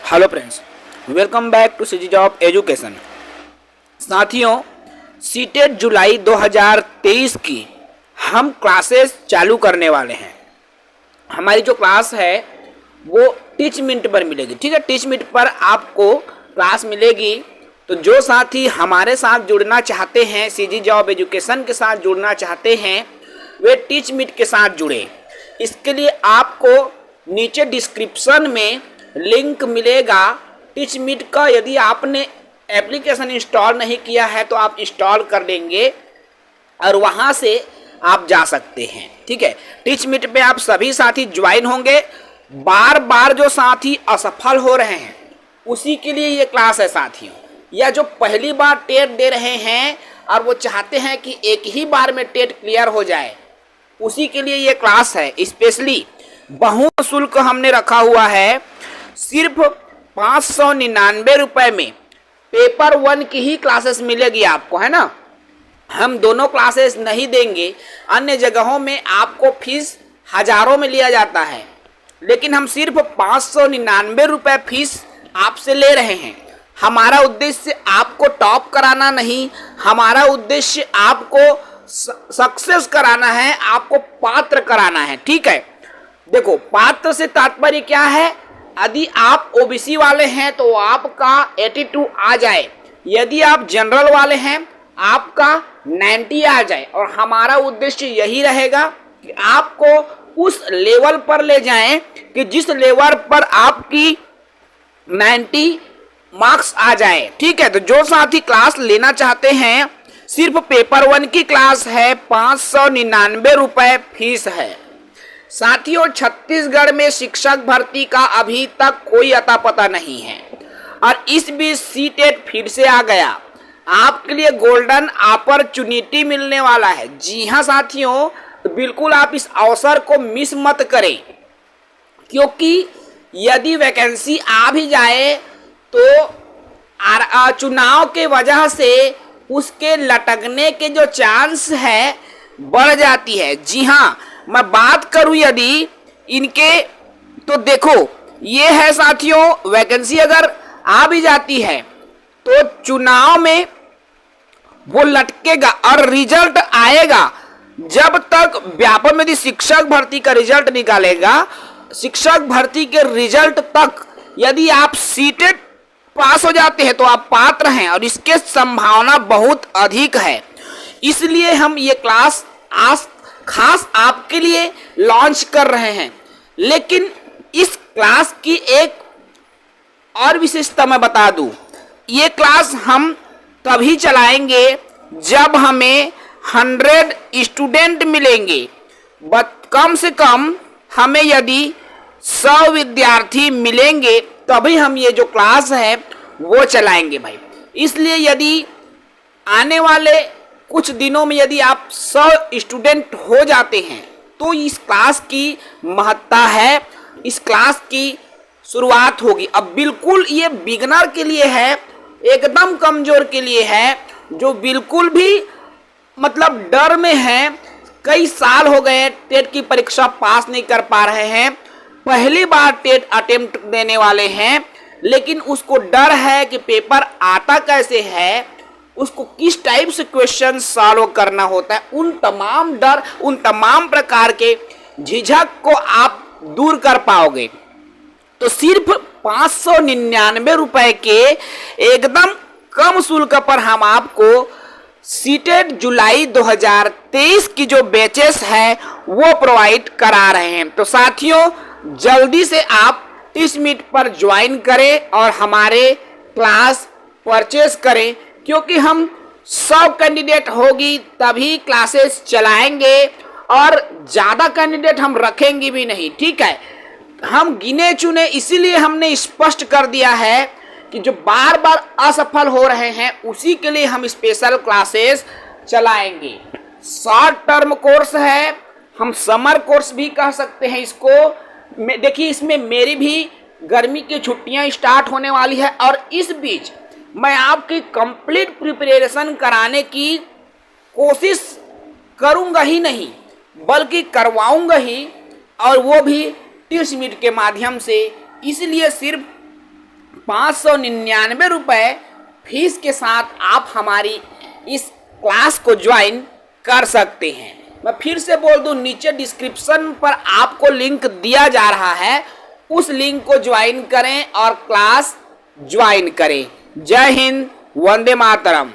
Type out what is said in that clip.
Hello friends, welcome back to CG job education. साथियों, CTET जुलाई 2023 की हम क्लासेस चालू करने वाले हैं। हमारी जो क्लास है वो टीच मिनट पर मिलेगी। ठीक है, टीच मिनट पर आपको क्लास मिलेगी। तो जो साथी हमारे साथ जुड़ना चाहते हैं, सीजी जॉब एजुकेशन के साथ जुड़ना चाहते हैं, वे टीच मिनट के साथ जुड़े। इसके लिए आपको नीचे डिस्क्रिप्शन में लिंक मिलेगा टीच मिट का। यदि आपने एप्लीकेशन इंस्टॉल नहीं किया है तो आप इंस्टॉल कर लेंगे और वहां से आप जा सकते हैं। ठीक है, टीच मिट पे आप सभी साथी ज्वाइन होंगे। बार बार जो साथी असफल हो रहे हैं उसी के लिए ये क्लास है साथियों। या जो पहली बार टेट दे रहे हैं और वो चाहते हैं कि एक ही बार में टेट क्लियर हो जाए, उसी के लिए ये क्लास है। स्पेशली बहुशुल्क हमने रखा हुआ है। सिर्फ 599 रुपए में पेपर 1 की ही क्लासेस मिलेगी आपको, है ना। हम दोनों क्लासेस नहीं देंगे। अन्य जगहों में आपको फीस हजारों में लिया जाता है, लेकिन हम सिर्फ 599 रुपए फीस आपसे ले रहे हैं। हमारा उद्देश्य आपको टॉप कराना नहीं, हमारा उद्देश्य आपको सक्सेस कराना है, आपको पात्र कराना है। ठीक है, देखो पात्र से तात्पर्य क्या है। यदि आप ओबीसी वाले हैं तो आपका 82 आ जाए, यदि आप जनरल वाले हैं आपका 90 आ जाए। और हमारा उद्देश्य यही रहेगा कि आपको उस लेवल पर ले जाएं कि जिस लेवल पर आपकी 90 मार्क्स आ जाए। ठीक है, तो जो साथी क्लास लेना चाहते हैं, सिर्फ पेपर 1 की क्लास है, 599 रुपए फीस है। साथियों, छत्तीसगढ़ में शिक्षक भर्ती का अभी तक कोई अता पता नहीं है और इस बीच सीटेट फिर से आ गया। आपके लिए गोल्डन अपॉर्चुनिटी मिलने वाला है। जी हाँ साथियों, तो बिल्कुल आप इस अवसर को मिस मत करें, क्योंकि यदि वैकेंसी आ भी जाए तो चुनाव के वजह से उसके लटकने के जो चांस है बढ़ जाती है। जी हाँ, मैं बात करूं यदि इनके, तो देखो ये है साथियों, वैकेंसी अगर आ भी जाती है तो चुनाव में वो लटकेगा और रिजल्ट आएगा जब तक व्यापम। यदि शिक्षक भर्ती का रिजल्ट निकालेगा, शिक्षक भर्ती के रिजल्ट तक यदि आप सीटेट पास हो जाते हैं तो आप पात्र हैं और इसके संभावना बहुत अधिक है। इसलिए हम ये क्लास आज खास आपके लिए लॉन्च कर रहे हैं। लेकिन इस क्लास की एक और विशेषता मैं बता दूं, ये क्लास हम तभी चलाएंगे जब हमें 100 स्टूडेंट मिलेंगे। कम से कम हमें यदि 100 विद्यार्थी मिलेंगे तभी हम ये जो क्लास है वो चलाएंगे भाई। इसलिए यदि आने वाले कुछ दिनों में यदि आप 100 स्टूडेंट हो जाते हैं तो इस क्लास की महत्ता है, इस क्लास की शुरुआत होगी। अब बिल्कुल ये बिगनर के लिए है, एकदम कमजोर के लिए है, जो बिल्कुल भी मतलब डर में है। कई साल हो गए टेट की परीक्षा पास नहीं कर पा रहे हैं, पहली बार टेट अटेम्प्ट देने वाले हैं, लेकिन उसको डर है कि पेपर आता कैसे है, उसको किस टाइप से क्वेश्चन सॉल्व करना होता है। उन तमाम डर, उन तमाम प्रकार के झिझक को आप दूर कर पाओगे। तो सिर्फ 599 रुपए के एकदम कम शुल्क पर हम आपको सीटेट जुलाई 2023 की जो बैचेस है वो प्रोवाइड करा रहे हैं। तो साथियों, जल्दी से आप टीच मिट पर ज्वाइन करें और हमारे क्लास परचेस करें, क्योंकि हम 100 कैंडिडेट होगी तभी क्लासेस चलाएंगे और ज़्यादा कैंडिडेट हम रखेंगे भी नहीं। ठीक है, हम गिने चुने इसीलिए हमने स्पष्ट कर दिया है कि जो बार बार असफल हो रहे हैं उसी के लिए हम स्पेशल क्लासेस चलाएंगे। शॉर्ट टर्म कोर्स है, हम समर कोर्स भी कह सकते हैं इसको। देखिए, इसमें मेरी भी गर्मी की छुट्टियां स्टार्ट होने वाली है और इस बीच मैं आपकी कंप्लीट प्रिपरेशन कराने की कोशिश करूंगा ही नहीं बल्कि करवाऊंगा ही, और वो भी टीच मिट के माध्यम से। इसलिए सिर्फ ₹599 फीस के साथ आप हमारी इस क्लास को ज्वाइन कर सकते हैं। मैं फिर से बोल दूं, नीचे डिस्क्रिप्शन पर आपको लिंक दिया जा रहा है, उस लिंक को ज्वाइन करें और क्लास ज्वाइन करें। जय हिंद, वंदे मातरम।